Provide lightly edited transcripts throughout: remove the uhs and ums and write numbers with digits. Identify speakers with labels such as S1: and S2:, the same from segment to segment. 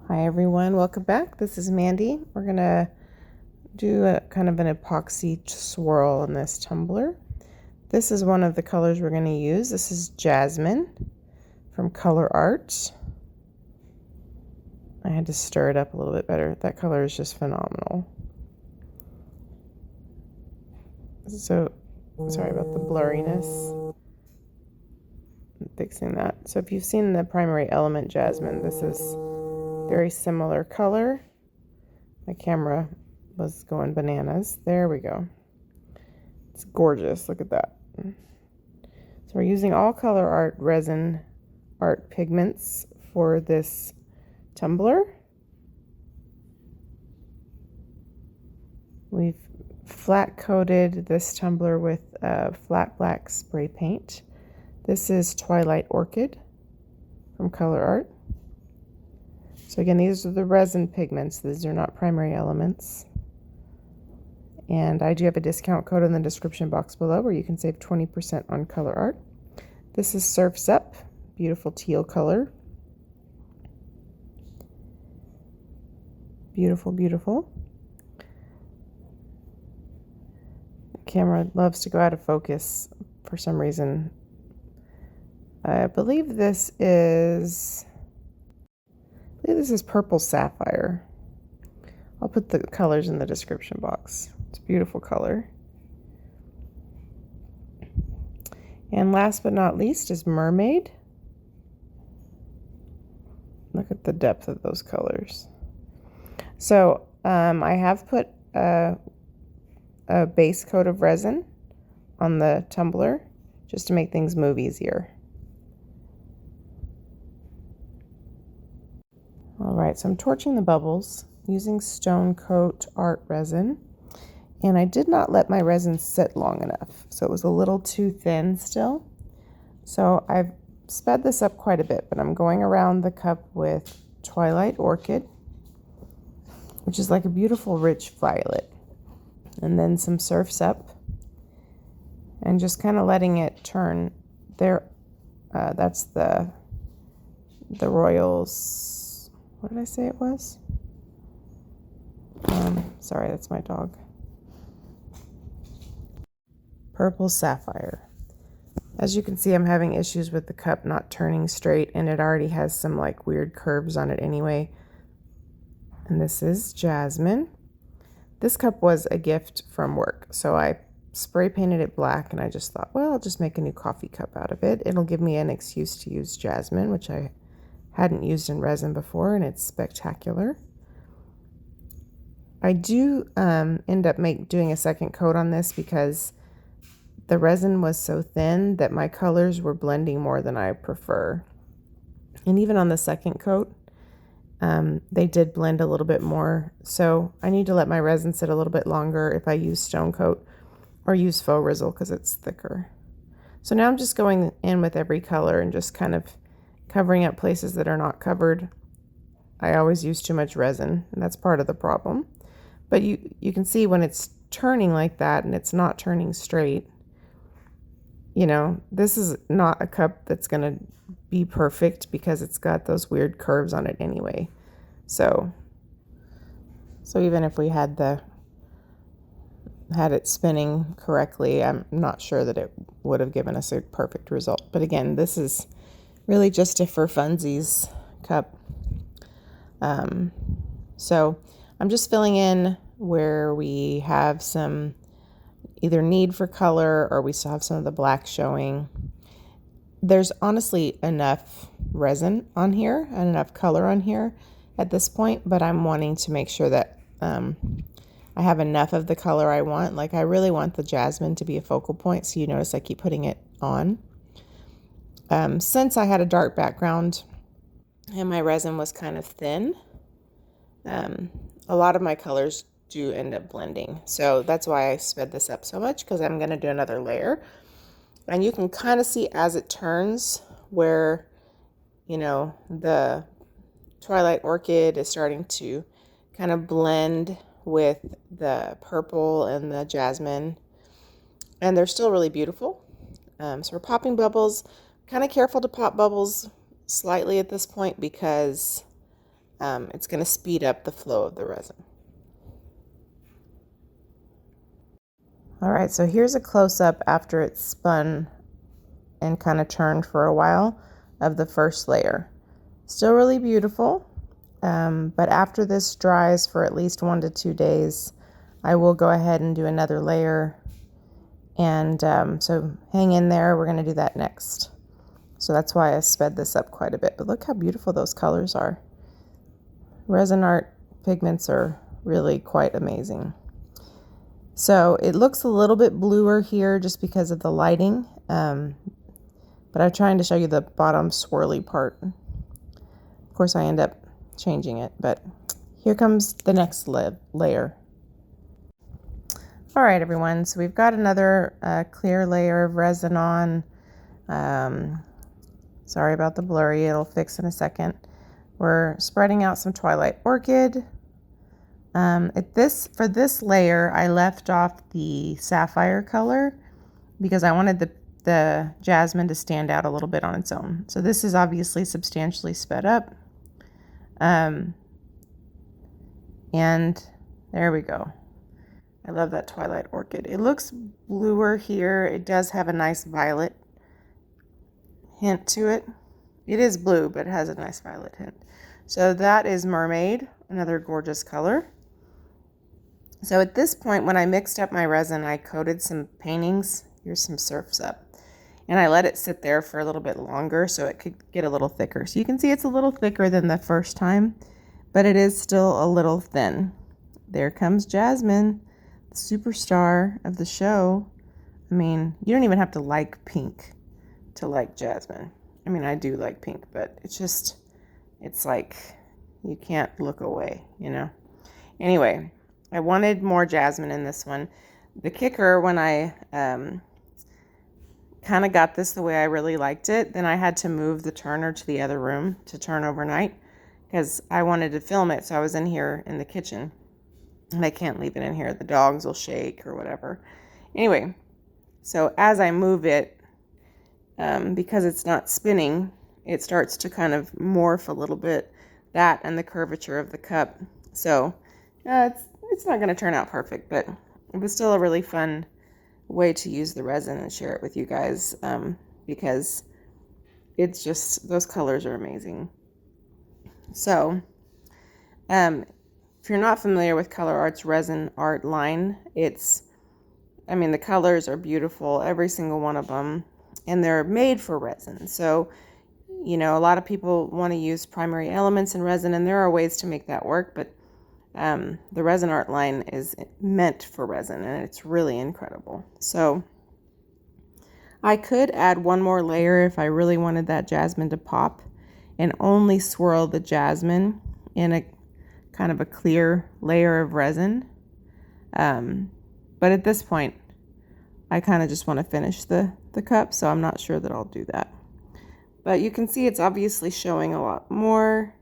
S1: Hi everyone, welcome back. This is Mandy. We're gonna do a kind of an epoxy swirl in this tumbler. This is one of the colors we're gonna use. This is Jasmine from Colourarte. I had to stir it up a little bit better. That color is just phenomenal. So, sorry about the blurriness. I'm fixing that. So if you've seen the primary element Jasmine, this is very similar color. My camera was going bananas. There we go. It's gorgeous. Look at that. So we're using all Colourarte resin art pigments for this tumbler. We've flat coated this tumbler with flat black spray paint. This is Twilight Orchid from Colourarte. So again, these are the resin pigments. These are not primary elements. And I do have a discount code in the description box below where you can save 20% on Colourarte. This is Surf's Up, beautiful teal color. Beautiful, beautiful. The camera loves to go out of focus for some reason. I believe this is Purple Sapphire. I'll put the colors in the description box. It's a beautiful color. And last but not least is Mermaid. Look at the depth of those colors. So I have put a base coat of resin on the tumbler just to make things move easier. Alright, so I'm torching the bubbles using Stone Coat Art resin, and I did not let my resin sit long enough, so it was a little too thin still. So I've sped this up quite a bit, but I'm going around the cup with Twilight Orchid, which is like a beautiful rich violet, and then some Surf's Up, and just kind of letting it turn there. That's the Royals. What did I say it was? Sorry, that's my dog. Purple Sapphire. As you can see, I'm having issues with the cup not turning straight, and it already has some like weird curves on it anyway. And this is Jasmine. This cup was a gift from work, so I spray painted it black, and I just thought, well, I'll just make a new coffee cup out of it. It'll give me an excuse to use Jasmine, which I hadn't used in resin before, and it's spectacular. I do end up doing a second coat on this because the resin was so thin that my colors were blending more than I prefer. And even on the second coat, they did blend a little bit more. So I need to let my resin sit a little bit longer if I use Stone Coat or use Faux Rizzle because it's thicker. So now I'm just going in with every color and just kind of covering up places that are not covered. I always use too much resin, and that's part of the problem. But you can see when it's turning like that and it's not turning straight, you know, this is not a cup that's going to be perfect because it's got those weird curves on it anyway. So even if we had it spinning correctly, I'm not sure that it would have given us a perfect result. But again, this is really just a for funsies cup. So I'm just filling in where we have some either need for color or we still have some of the black showing. There's honestly enough resin on here and enough color on here at this point, but I'm wanting to make sure that I have enough of the color I want. Like I really want the Jasmine to be a focal point, so you notice I keep putting it on. Since I had a dark background and my resin was kind of thin, a lot of my colors do end up blending. So that's why I sped this up so much, because I'm going to do another layer. And you can kind of see as it turns where, you know, the Twilight Orchid is starting to kind of blend with the purple and the Jasmine. And they're still really beautiful. So we're popping bubbles. Kind of careful to pop bubbles slightly at this point because it's going to speed up the flow of the resin. All right, so here's a close-up after it's spun and kind of turned for a while of the first layer. Still really beautiful, but after this dries for at least 1 to 2 days, I will go ahead and do another layer. And so hang in there, we're going to do that next. So that's why I sped this up quite a bit, but look how beautiful those colors are. Rezinarte pigments are really quite amazing. So it looks a little bit bluer here just because of the lighting, but I'm trying to show you the bottom swirly part. Of course, I end up changing it, but here comes the next layer. All right, everyone, so we've got another clear layer of resin on. Sorry about the blurry, it'll fix in a second. We're spreading out some Twilight Orchid. For this layer, I left off the Sapphire color because I wanted the Jasmine to stand out a little bit on its own. So this is obviously substantially sped up. And there we go. I love that Twilight Orchid. It looks bluer here. It does have a nice violet hint to it. It is blue, but it has a nice violet hint. So that is Mermaid, another gorgeous color. So at this point, when I mixed up my resin, I coated some paintings. Here's some Surf's Up. And I let it sit there for a little bit longer so it could get a little thicker. So you can see it's a little thicker than the first time, but it is still a little thin. There comes Jasmine, the superstar of the show. I mean, you don't even have to like pink to like Jasmine. I mean, I do like pink, but it's like you can't look away, you know? Anyway, I wanted more Jasmine in this one. The kicker, when I kind of got this the way I really liked it, then I had to move the turner to the other room to turn overnight because I wanted to film it. So I was in here in the kitchen and I can't leave it in here. The dogs will shake or whatever. Anyway, so as I move it, because it's not spinning, it starts to kind of morph a little bit, that and the curvature of the cup. So it's not going to turn out perfect, but it was still a really fun way to use the resin and share it with you guys, because it's just, those colors are amazing. So if you're not familiar with Colourarte's resin art line, the colors are beautiful, every single one of them, and they're made for resin. So, you know, a lot of people want to use primary elements in resin, and there are ways to make that work, but the resin art line is meant for resin, and it's really incredible. So I could add one more layer if I really wanted that Jasmine to pop, and only swirl the Jasmine in a kind of a clear layer of resin. But at this point, I kind of just want to finish the cup, so I'm not sure that I'll do that. But you can see it's obviously showing a lot more.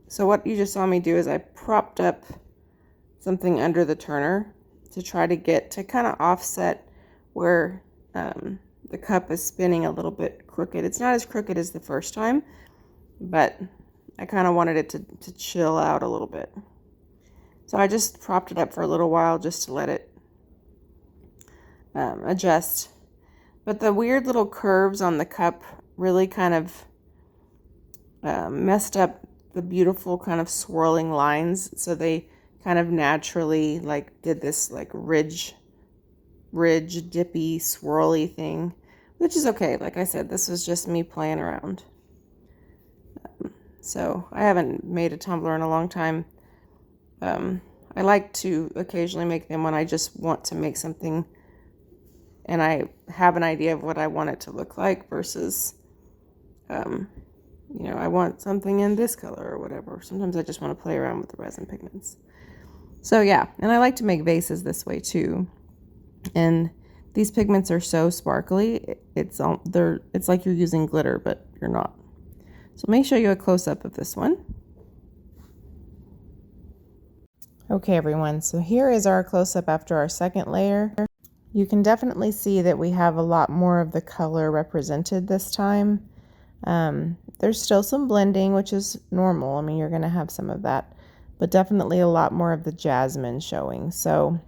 S1: So what you just saw me do is I propped up something under the turner to try to get to kind of offset where the cup is spinning a little bit crooked. It's not as crooked as the first time, but I kind of wanted it to chill out a little bit. So I just propped it up for a little while just to let it adjust. But the weird little curves on the cup really kind of messed up the beautiful kind of swirling lines. So they kind of naturally did this ridge dippy swirly thing, which is okay. Like I said, this was just me playing around. So I haven't made a tumbler in a long time. I like to occasionally make them when I just want to make something and I have an idea of what I want it to look like versus, I want something in this color or whatever. Sometimes I just want to play around with the resin pigments. So yeah, and I like to make vases this way too. And these pigments are so sparkly. It's like you're using glitter, but you're not. So let me show you a close-up of this one. Okay, everyone, so here is our close-up after our second layer. You can definitely see that we have a lot more of the color represented this time. There's still some blending, which is normal. I mean, you're going to have some of that, but definitely a lot more of the Jasmine showing. So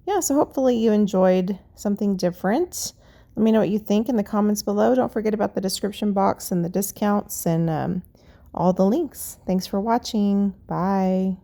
S1: yeah, so hopefully you enjoyed something different. Let me know what you think in the comments below. Don't forget about the description box and the discounts and all the links. Thanks for watching. Bye.